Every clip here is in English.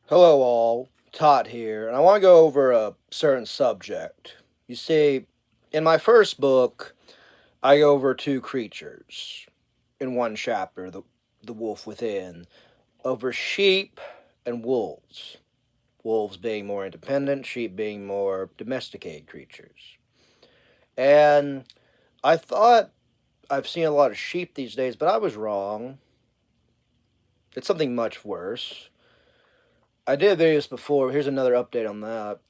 Hello, all. Todd here, and I want to go over a certain subject. You see, in my first book, I go over two creatures in one chapter, the wolf within, over sheep and wolves. Wolves being more independent, sheep being more domesticated creatures. And I thought I've seen a lot of sheep these days, but I was wrong. It's something much worse. I did videos before. Here's another update on that.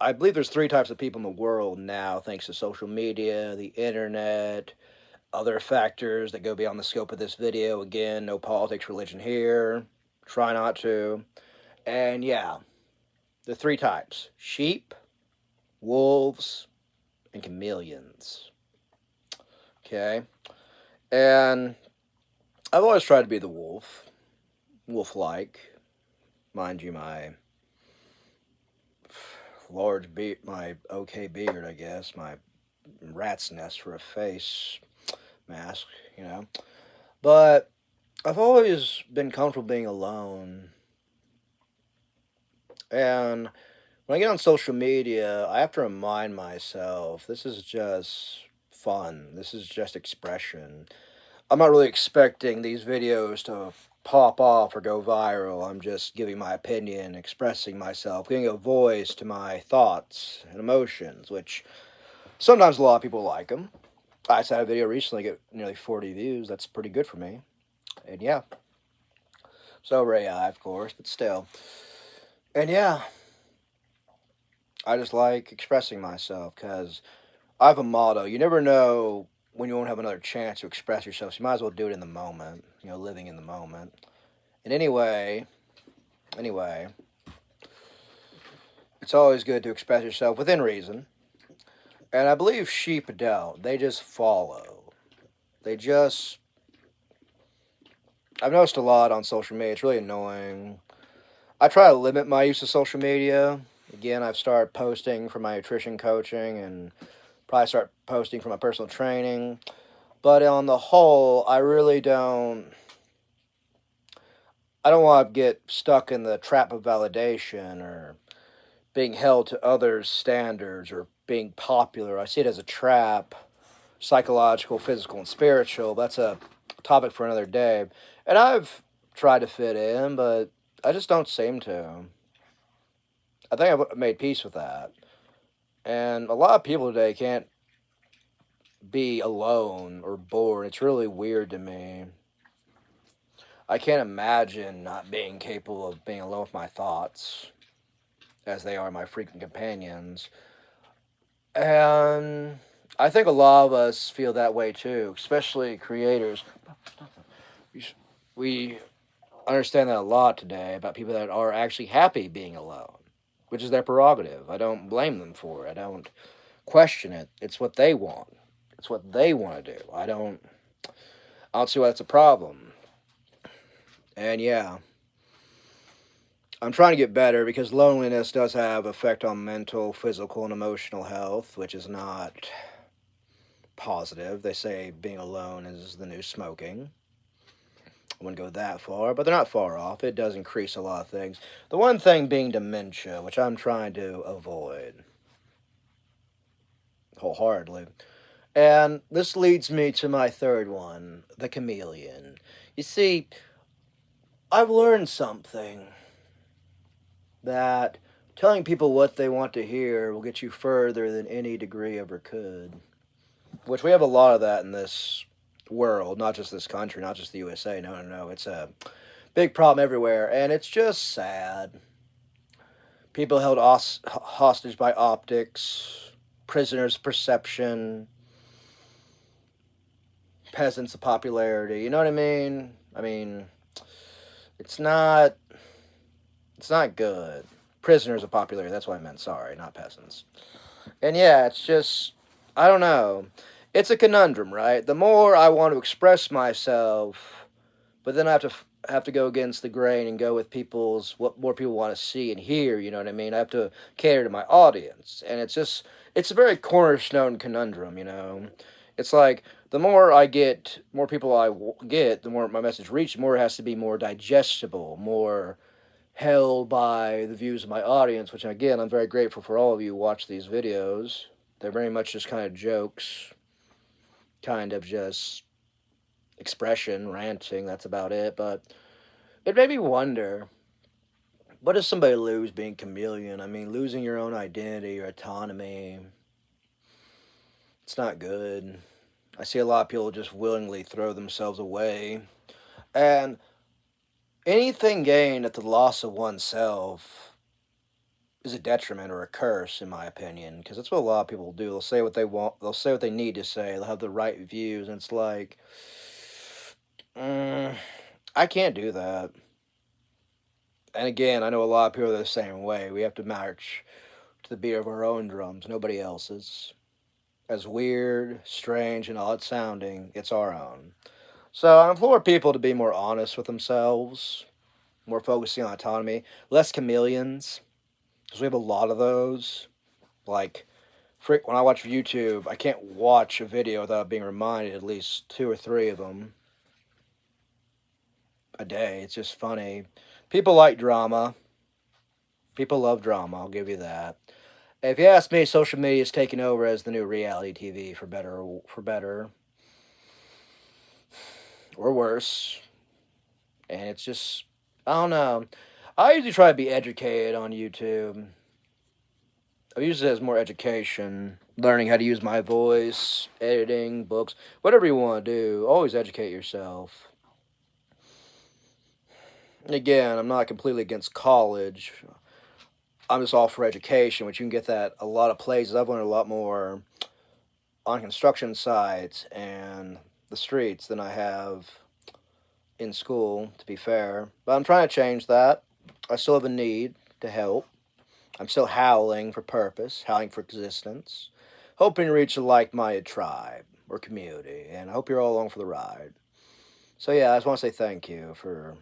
I believe there's three types of people in the world now, thanks to social media, the internet, other factors that go beyond the scope of this video. Again, no politics, religion here. Try not to. And yeah, the three types: sheep, wolves, and chameleons. Okay? And I've always tried to be the wolf, wolf like. Mind you, my large beard, my okay beard, I guess, my rat's nest for a face mask, you know. But I've always been comfortable being alone. And when I get on social media, I have to remind myself this is just fun. This is just expression. I'm not really expecting these videos to pop off or go viral. I'm just giving my opinion, expressing myself, giving a voice to my thoughts and emotions, which sometimes a lot of people like them. I just had a video recently get nearly 40 views. That's pretty good for me. And yeah, so Ray I, of course, but still. And yeah, I just like expressing myself because I have a motto. You never know when you won't have another chance to express yourself. So you might as well do it in the moment, living in the moment. And anyway, it's always good to express yourself within reason. And I believe sheep don't. They just follow. They just. I've noticed a lot on social media. It's really annoying. I try to limit my use of social media. Again, I've started posting for my nutrition coaching and probably start posting for my personal training. But on the whole, I don't want to get stuck in the trap of validation or being held to others' standards or being popular. I see it as a trap, psychological, physical, and spiritual. That's a topic for another day. And I've tried to fit in, but I just don't seem to. I think I've made peace with that. And a lot of people today can't be alone or bored. It's really weird to me. I can't imagine not being capable of being alone with my thoughts, as they are my frequent companions. And I think a lot of us feel that way too, especially creators. We understand that a lot today about people that are actually happy being alone, which is their prerogative. I don't blame them for it. I don't question it. It's what they want. It's what they want to do. I don't see why that's a problem. And yeah, I'm trying to get better because loneliness does have effect on mental, physical, and emotional health, which is not positive. They say being alone is the new smoking. I wouldn't go that far, but they're not far off. It does increase a lot of things. The one thing being dementia, which I'm trying to avoid wholeheartedly. And this leads me to my third one, the chameleon. You see, I've learned something that telling people what they want to hear will get you further than any degree ever could. Which we have a lot of that in this world, not just this country, not just the USA. No, no, no. It's a big problem everywhere, and it's just sad. People held hostage by optics, prisoners' perception, peasants of popularity. You know what I mean? It's not it's not good. Prisoners of popularity. That's what I meant. Sorry, not peasants. And yeah, it's just I don't know. It's a conundrum, right? The more I want to express myself, but then I have to go against the grain and go with people's what more people want to see and hear. You know what I mean? I have to cater to my audience, and it's a very cornerstone conundrum. It's like the more I get, more people get, the more my message reaches. The more it has to be more digestible, more held by the views of my audience, which again, I'm very grateful for all of you who watch these videos. They're very much just kind of jokes, kind of just expression, ranting, that's about it. But it made me wonder, what does somebody lose being chameleon? I mean, losing your own identity, your autonomy, it's not good. I see a lot of people just willingly throw themselves away. And anything gained at the loss of oneself is a detriment or a curse, in my opinion, because that's what a lot of people do. They'll say what they want, they'll say what they need to say, they'll have the right views, and it's like, mm, I can't do that. And again, I know a lot of people are the same way. We have to march to the beat of our own drums, nobody else's. As weird, strange, and odd sounding, it's our own. So I implore people to be more honest with themselves, more focusing on autonomy, less chameleons, because we have a lot of those. Like, when I watch YouTube, I can't watch a video without being reminded at least two or three of them a day. It's just funny. People like drama. People love drama, I'll give you that. If you ask me, social media is taking over as the new reality TV, for better or worse. And it's just, I don't know. I usually try to be educated on YouTube. I use it as more education, learning how to use my voice, editing, books, whatever you want to do. Always educate yourself. And again, I'm not completely against college. I'm just all for education, which you can get that a lot of places. I've learned a lot more on construction sites and the streets than I have in school, to be fair. But I'm trying to change that. I still have a need to help. I'm still howling for purpose, howling for existence, hoping to reach a like minded tribe or community, and I hope you're all along for the ride. So, yeah, I just want to say thank you for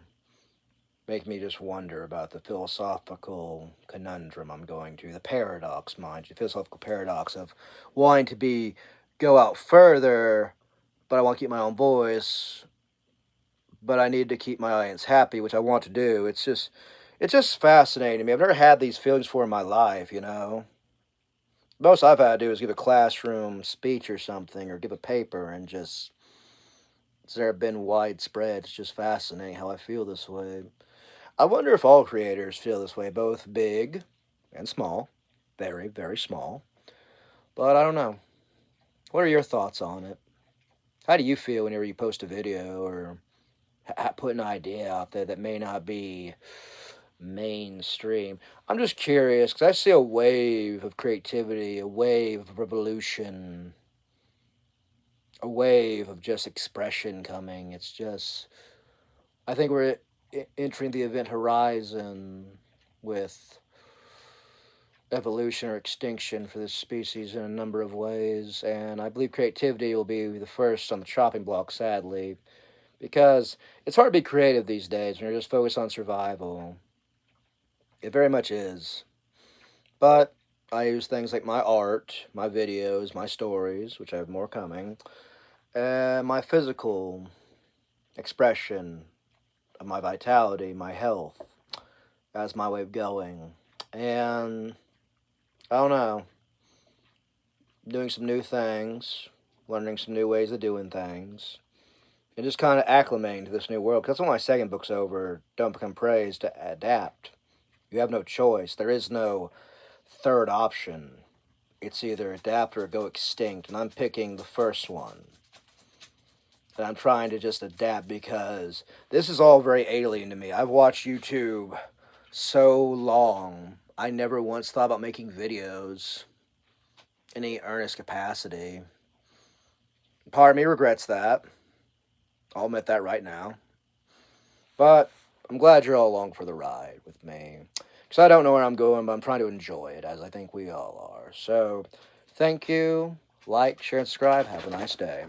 making me just wonder about the philosophical conundrum I'm going to, the paradox, mind you, philosophical paradox of wanting to go out further, but I want to keep my own voice, but I need to keep my audience happy, which I want to do. It's just fascinating to me. I've never had these feelings before in my life. Most I've had to do is give a classroom speech or something, or give a paper, and just it's never been widespread. It's just fascinating how I feel this way. I wonder if all creators feel this way, both big and small, very, very small. But I don't know. What are your thoughts on it? How do you feel whenever you post a video or put an idea out there that may not be mainstream? I'm just curious because I see a wave of creativity, a wave of revolution, a wave of just expression coming. It's just, I think we're entering the event horizon with evolution or extinction for this species in a number of ways, and I believe creativity will be the first on the chopping block, sadly, because it's hard to be creative these days when you're just focused on survival. It very much is. But I use things like my art, my videos, my stories, which I have more coming, and my physical expression of my vitality, my health, as my way of going. And I don't know, doing some new things, learning some new ways of doing things, and just kind of acclimating to this new world. Because that's what my second book's over, Don't Become Praised, to adapt. You have no choice. There is no third option. It's either adapt or go extinct, and I'm picking the first one. And I'm trying to just adapt because this is all very alien to me. I've watched YouTube so long. I never once thought about making videos in any earnest capacity. Part of me regrets that. I'll admit that right now. But I'm glad you're all along for the ride with me. Because I don't know where I'm going, but I'm trying to enjoy it, as I think we all are. So, thank you. Like, share, and subscribe. Have a nice day.